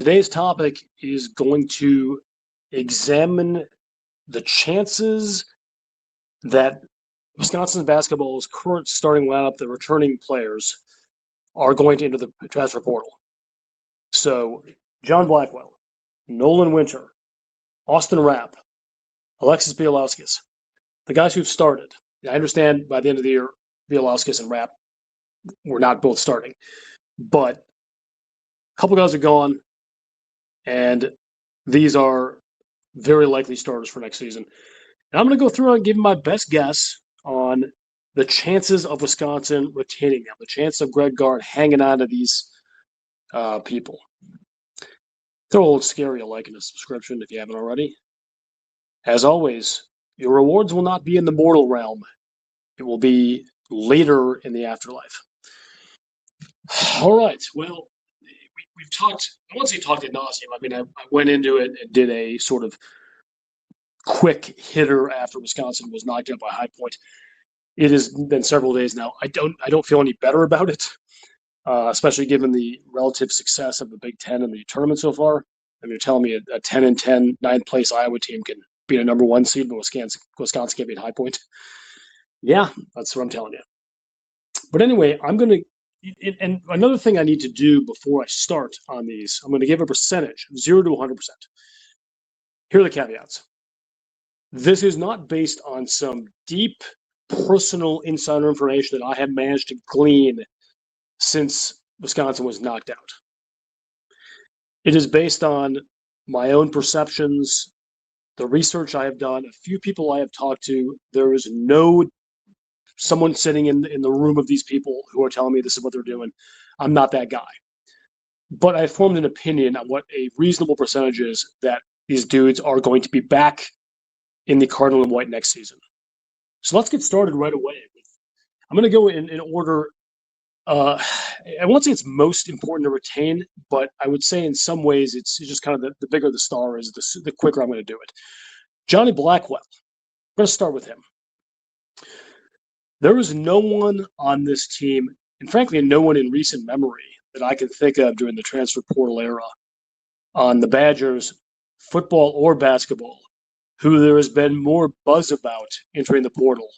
Today's topic is going to examine the chances that Wisconsin basketball's current starting lineup, the returning players, are going to enter the transfer portal. So, John Blackwell, Nolan Winter, Austin Rapp, Alexis Bilosquez, the guys who've started. I understand by the end of the year, Bilosquez and Rapp were not both starting, but a couple guys are gone, and these are very likely starters for next season. And I'm going to go through and give my best guess on the chances of Wisconsin retaining them, the chance of Greg Gard hanging on to these people. Throw a little scary like in a subscription if you haven't already. As always, your rewards will not be in the mortal realm. It will be later in the afterlife. All right. Well, we've talked, I won't say talked ad nauseum. I mean, I went into it and did a sort of quick hitter after Wisconsin was knocked out by High Point. It has been several days now. I don't feel any better about it, especially given the relative success of the Big Ten in the tournament so far. I mean, you're telling me a 10-10 ninth place Iowa team can beat a number one seed, but Wisconsin can't beat High Point. Yeah, that's what I'm telling you. But anyway, I'm going to, and another thing I need to do before I start on these, I'm going to give a percentage, 0 to 100%. Here are the caveats. This is not based on some deep personal insider information that I have managed to glean since Wisconsin was knocked out. It is based on my own perceptions, the research I have done, a few people I have talked to. There is no someone sitting in the room of these people who are telling me this is what they're doing. I'm not that guy. But I formed an opinion on what a reasonable percentage is that these dudes are going to be back in the Cardinal and White next season. So let's get started right away. I'm going to go in order. I won't say it's most important to retain, but I would say in some ways it's just kind of the bigger the star is, the quicker I'm going to do it. Johnny Blackwell. I'm going to start with him. There was no one on this team, and frankly, no one in recent memory that I can think of during the transfer portal era on the Badgers, football or basketball, who there has been more buzz about entering the portal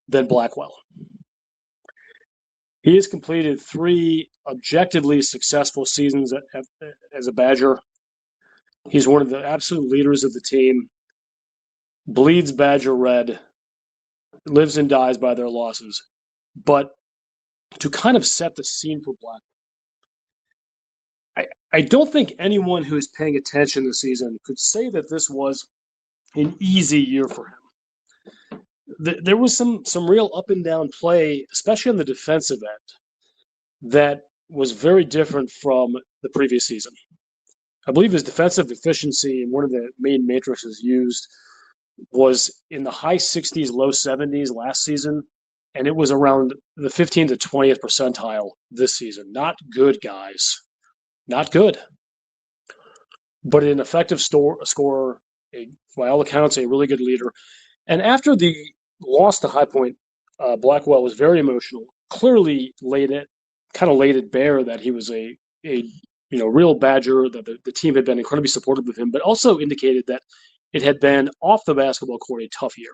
than Blackwell. He has completed 3 objectively successful seasons as a Badger. He's one of the absolute leaders of the team, bleeds Badger red, lives and dies by their losses. But to kind of set the scene for Blackwell, I don't think anyone who is paying attention this season could say that this was an easy year for him. There was some real up and down play, especially on the defensive end, that was very different from the previous season. I believe his defensive efficiency, one of the main matrices used, was in the high 60s, low 70s last season, and it was around the 15th to 20th percentile this season. Not good, guys. Not good. But an effective scorer, by all accounts, a really good leader. And after the loss to High Point, Blackwell was very emotional. Clearly laid it bare that he was a real Badger, that the team had been incredibly supportive of him, but also indicated that it had been off the basketball court a tough year.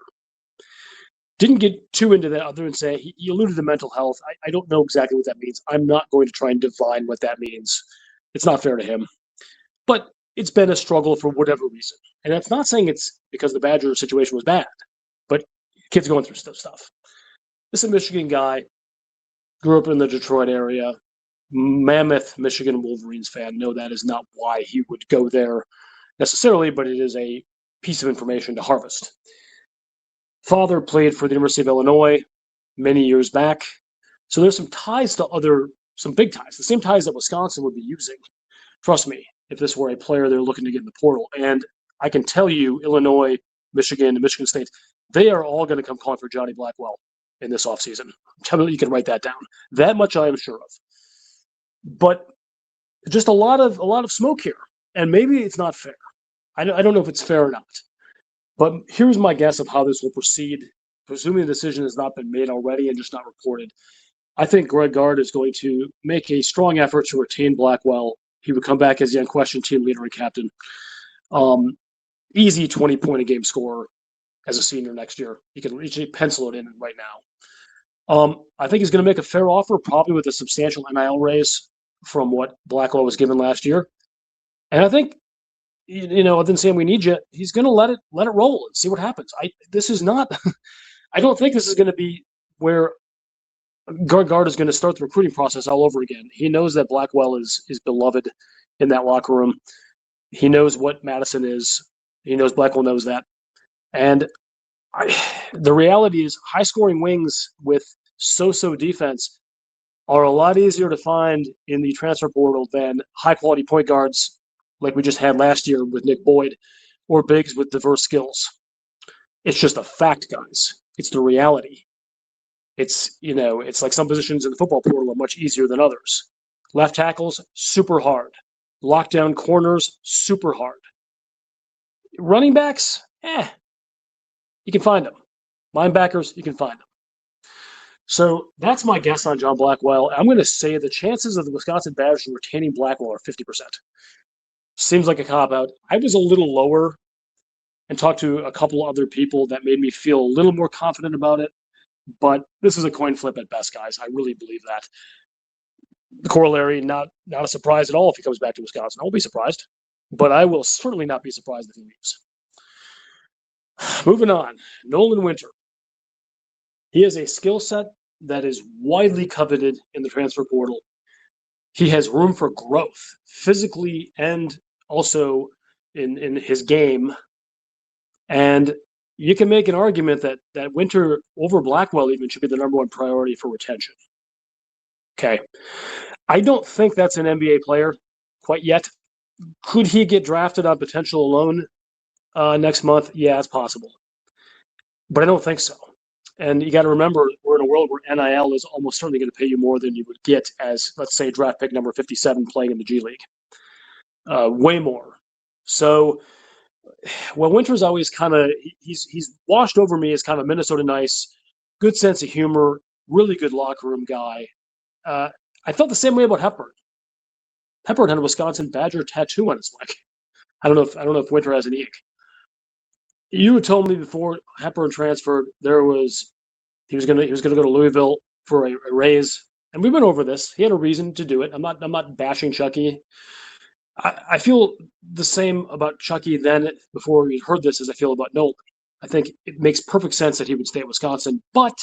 Didn't get too into that other than say he alluded to mental health. I don't know exactly what that means. I'm not going to try and divine what that means. It's not fair to him. But it's been a struggle for whatever reason. And that's not saying it's because the Badger situation was bad, but kids going through stuff. This is a Michigan guy, grew up in the Detroit area, mammoth Michigan Wolverines fan. No, that is not why he would go there necessarily, but it is a piece of information to harvest. Father played for the University of Illinois many years back. So there's some ties to some big ties, the same ties that Wisconsin would be using. Trust me, if this were a player they're looking to get in the portal. And I can tell you, Illinois, Michigan, Michigan State, they are all going to come calling for Johnny Blackwell in this offseason. Tell me you can write that down. That much I am sure of. But just a lot of smoke here. And maybe it's not fair. I don't know if it's fair or not. But here's my guess of how this will proceed, presuming the decision has not been made already and just not reported. I think Greg Gard is going to make a strong effort to retain Blackwell He would come back as the unquestioned team leader and captain. Easy 20-point-a-game scorer as a senior next year. You can easily pencil it in right now. I think he's going to make a fair offer, probably with a substantial NIL raise from what Blackwell was given last year. And I think, other than saying we need you, he's going to let it roll and see what happens. This is not – I don't think this is going to be where Greg Gard is going to start the recruiting process all over again. He knows that Blackwell is beloved in that locker room. He knows what Madison is. He knows Blackwell knows that. And the reality is high-scoring wings with so-so defense are a lot easier to find in the transfer portal than high-quality point guards like we just had last year with Nick Boyd or bigs with diverse skills. It's just a fact, guys. It's the reality. It's like some positions in the football portal are much easier than others. Left tackles, super hard. Lockdown corners, super hard. Running backs, you can find them. Linebackers, you can find them. So that's my guess on John Blackwell. I'm going to say the chances of the Wisconsin Badgers retaining Blackwell are 50%. Seems like a cop-out. I was a little lower and talked to a couple other people that made me feel a little more confident about it. But this is a coin flip at best, guys. I really believe that. The corollary, not a surprise at all if he comes back to Wisconsin. I won't be surprised. But I will certainly not be surprised if he leaves. Moving on, Nolan Winter. He has a skill set that is widely coveted in the transfer portal. He has room for growth, physically and also in his game. And you can make an argument that Winter over Blackwell even should be the number one priority for retention. Okay. I don't think that's an NBA player quite yet. Could he get drafted on potential loan next month? Yeah, it's possible. But I don't think so. And you got to remember, we're in a world where NIL is almost certainly going to pay you more than you would get as, let's say, draft pick number 57 playing in the G League. Way more. So, Winter's always kind of he's washed over me as kind of Minnesota nice, good sense of humor, really good locker room guy. I felt the same way about Hepburn. Hepburn had a Wisconsin Badger tattoo on his leg. I don't know if Winter has an ink. You had told me before Hepburn transferred, he was gonna go to Louisville for a raise, and we went over this. He had a reason to do it. I'm not bashing Chucky. I feel the same about Chucky then before we heard this as I feel about Nolan. I think it makes perfect sense that he would stay at Wisconsin, but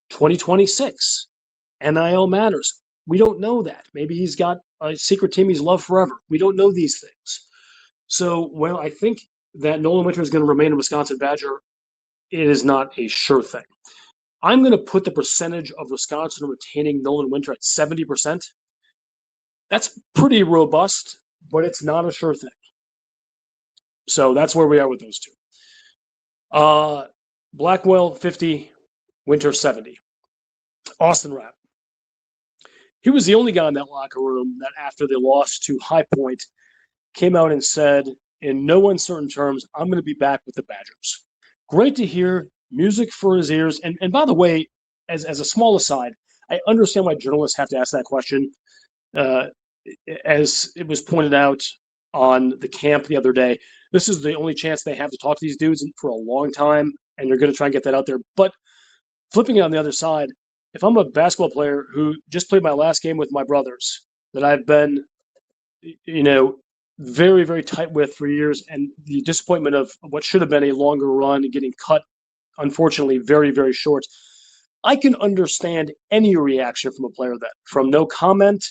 2026, NIL matters. We don't know that. Maybe he's got a secret team he's loved forever. We don't know these things. So, I think that Nolan Winter is going to remain a Wisconsin Badger, it is not a sure thing. I'm going to put the percentage of Wisconsin retaining Nolan Winter at 70%. That's pretty robust, but it's not a sure thing. So that's where we are with those two. Blackwell, 50, Winter, 70. Austin Rapp. He was the only guy in that locker room that after they lost to High Point came out and said, in no uncertain terms, I'm going to be back with the Badgers. Great to hear, music for his ears. And by the way, as a small aside, I understand why journalists have to ask that question. As it was pointed out on the camp the other day, this is the only chance they have to talk to these dudes for a long time, and they're going to try and get that out there. But flipping it on the other side, if I'm a basketball player who just played my last game with my brothers that I've been, very, very tight with for years, and the disappointment of what should have been a longer run and getting cut, unfortunately, very, very short, I can understand any reaction from a player from no comment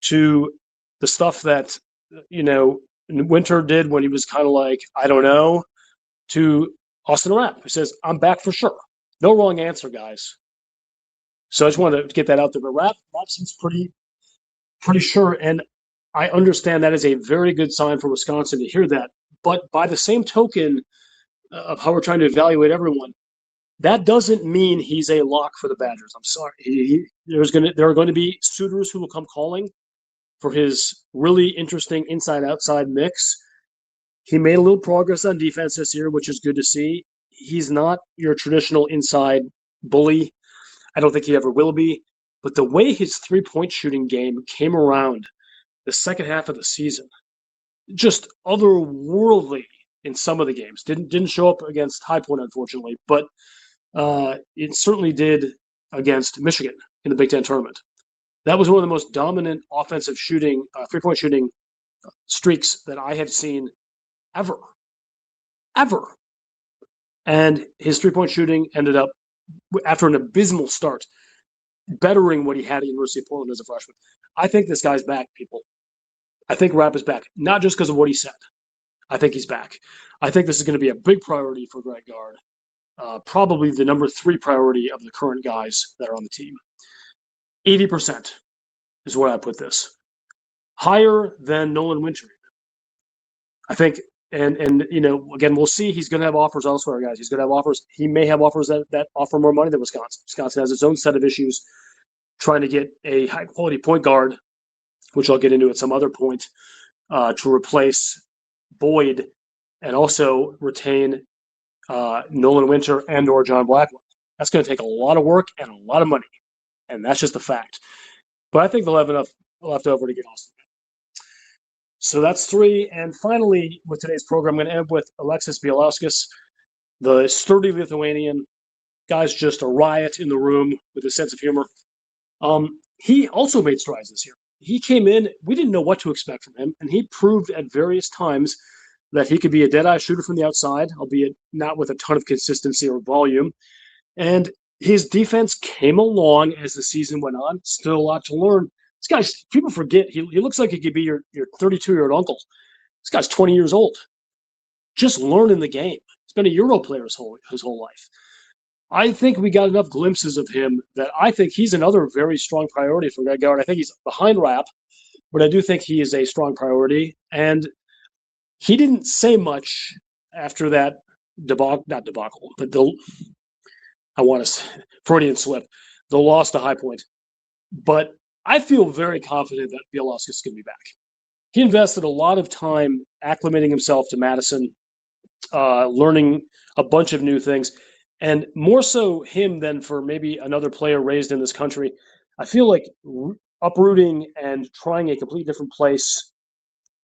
to the stuff that, Winter did when he was kind of like, I don't know, to Austin Rapp, who says, I'm back for sure. No wrong answer, guys. So I just wanted to get that out there. But Rapp seems pretty sure, and I understand that is a very good sign for Wisconsin to hear that. But by the same token of how we're trying to evaluate everyone, that doesn't mean he's a lock for the Badgers. I'm sorry. There are going to be suitors who will come calling for his really interesting inside-outside mix. He made a little progress on defense this year, which is good to see. He's not your traditional inside bully. I don't think he ever will be. But the way his three-point shooting game came around the second half of the season. Just otherworldly in some of the games. Didn't show up against High Point, unfortunately, but it certainly did against Michigan in the Big Ten tournament. That was one of the most dominant offensive shooting, three-point shooting streaks that I have seen ever. And his three-point shooting ended up, after an abysmal start, bettering what he had at University of Portland as a freshman. I think this guy's back, people. I think Rapp is back, not just because of what he said. I think he's back. I think this is going to be a big priority for Greg Gard. Probably the number 3 priority of the current guys that are on the team. 80% is where I put this. Higher than Nolan Winter. I think, and again, we'll see. He's going to have offers elsewhere, guys. He's going to have offers. He may have offers that offer more money than Wisconsin. Wisconsin has its own set of issues trying to get a high-quality point guard, which I'll get into at some other point, to replace Boyd and also retain Nolan Winter and or John Blackwell. That's going to take a lot of work and a lot of money, and that's just a fact. But I think they'll have enough left over to get Austin. So that's 3. And finally, with today's program, I'm going to end with Alexis Bilosquez, the sturdy Lithuanian. Guy's just a riot in the room with a sense of humor. He also made strides this year. He came in, we didn't know what to expect from him, and he proved at various times that he could be a dead-eye shooter from the outside, albeit not with a ton of consistency or volume. And his defense came along as the season went on. Still a lot to learn. This guy's, people forget, he looks like he could be your 32-year-old uncle. This guy's 20 years old. Just learning the game. He's been a Euro player his whole life. I think we got enough glimpses of him that I think he's another very strong priority for Greg Gard. I think he's behind Rapp, but I do think he is a strong priority. And he didn't say much after that not debacle, but Freudian slip, the loss to High Point. But I feel very confident that Bilosquez is going to be back. He invested a lot of time acclimating himself to Madison, learning a bunch of new things. And more so him than for maybe another player raised in this country. I feel like uprooting and trying a completely different place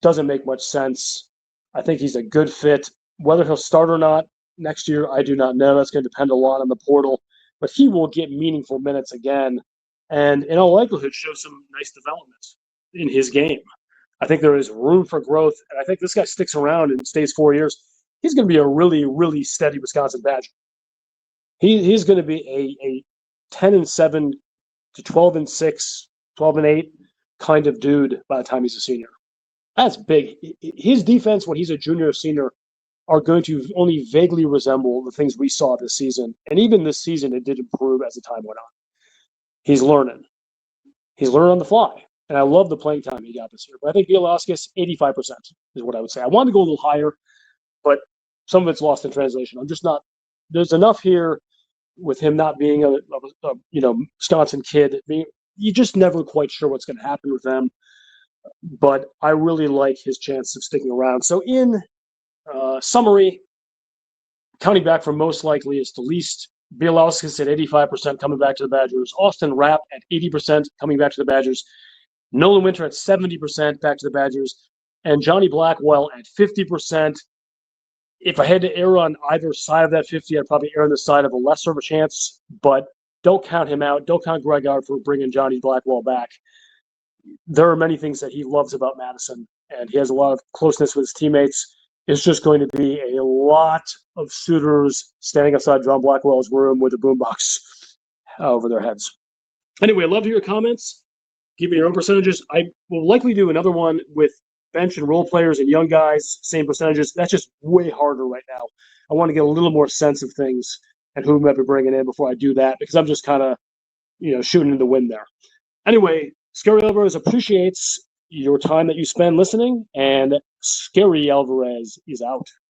doesn't make much sense. I think he's a good fit. Whether he'll start or not next year, I do not know. That's going to depend a lot on the portal. But he will get meaningful minutes again. And in all likelihood, show some nice development in his game. I think there is room for growth. And I think this guy sticks around and stays 4 years. He's going to be a really, really steady Wisconsin Badger. He's going to be a 10-7 to 12-6, 12-8 kind of dude by the time he's a senior. That's big. His defense when he's a junior or senior are going to only vaguely resemble the things we saw this season. And even this season, it did improve as the time went on. He's learning. He's learning on the fly. And I love the playing time he got this year. But I think Bilosquez, 85% is what I would say. I wanted to go a little higher, but some of it's lost in translation. I'm just not – there's enough here with him not being a Wisconsin kid. You're just never quite sure what's going to happen with them. But I really like his chance of sticking around. So in summary, counting back from most likely is to least, Bilosquez at 85% coming back to the Badgers. Austin Rapp at 80% coming back to the Badgers. Nolan Winter at 70% back to the Badgers. And Johnny Blackwell at 50%. If I had to err on either side of that 50, I'd probably err on the side of a lesser of a chance. But don't count him out. Don't count Greg Gard for bringing Johnny Blackwell back. There are many things that he loves about Madison, and he has a lot of closeness with his teammates. It's just going to be a lot of suitors standing outside John Blackwell's room with a boombox over their heads. Anyway, I'd love to hear your comments. Give me your own percentages. I will likely do another one with bench and role players and young guys, same percentages. That's just way harder right now. I want to get a little more sense of things and who might be bringing in before I do that, because I'm just kind of, shooting in the wind there. Anyway, Scary Alvarez appreciates your time that you spend listening, and Scary Alvarez is out.